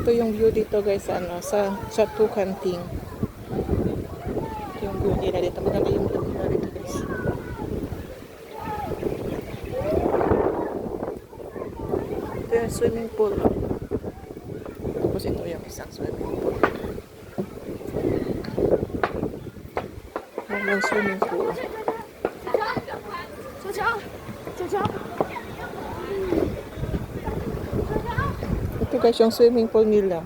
ito yung view dito guys, ano, sa Tukanting. Ito yung view nila dito. Maganda yung view nila dito guys. Ito yung swimming pool. Tapos ito yung isang swimming pool. Ito yung swimming pool. Ito guys yung swimming pool nila.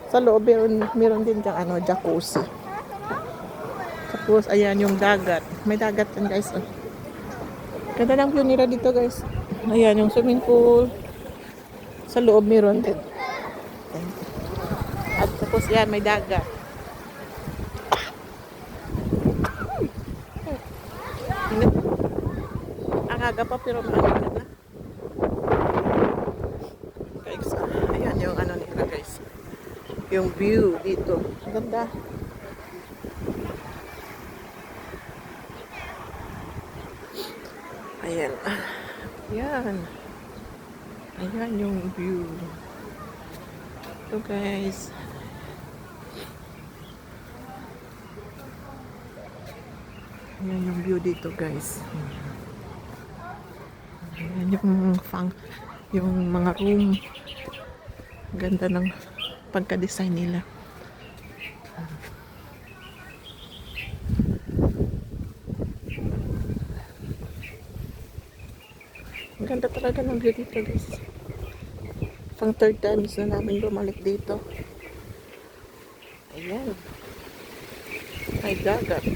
Sa loob meron din dyan ano, jacuzzi. Tapos ayan yung dagat. May dagat din guys. Oh. Ganda ng view nila dito guys. Ayan yung swimming pool. Sa loob meron din. At tapos yan may dagat. Ang aga pa pero maaga na. Guys, ayan yung ano nila guys. Yung view dito. Ganda. Ayan. Ayan. Ayan yung view. Ito guys. Ayan yung view dito guys. Ayan yung mga room. Ganda ng pagka-design nila. Ang ganda talaga ng view dito guys. Pang third times na namin bumalik dito. Ayan. Ay dagat.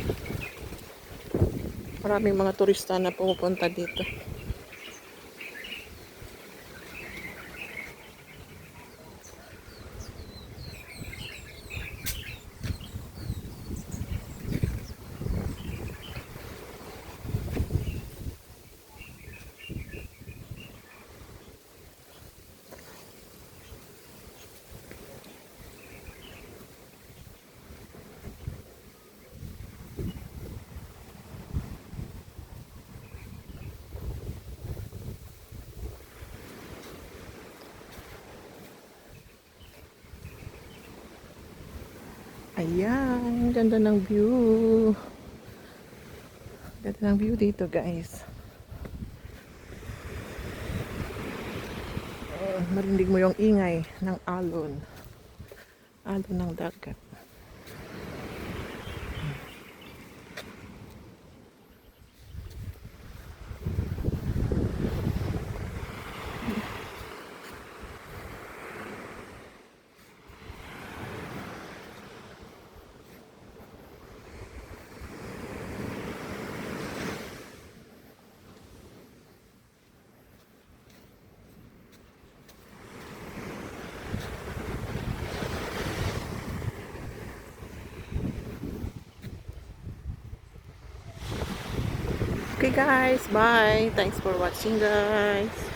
Maraming mga turista na pumupunta dito. Ayan, ganda ng view. Ganda ng view dito guys. Marinig mo yung ingay ng alon. Alon ng dagat. Okay guys, bye. Thanks for watching guys.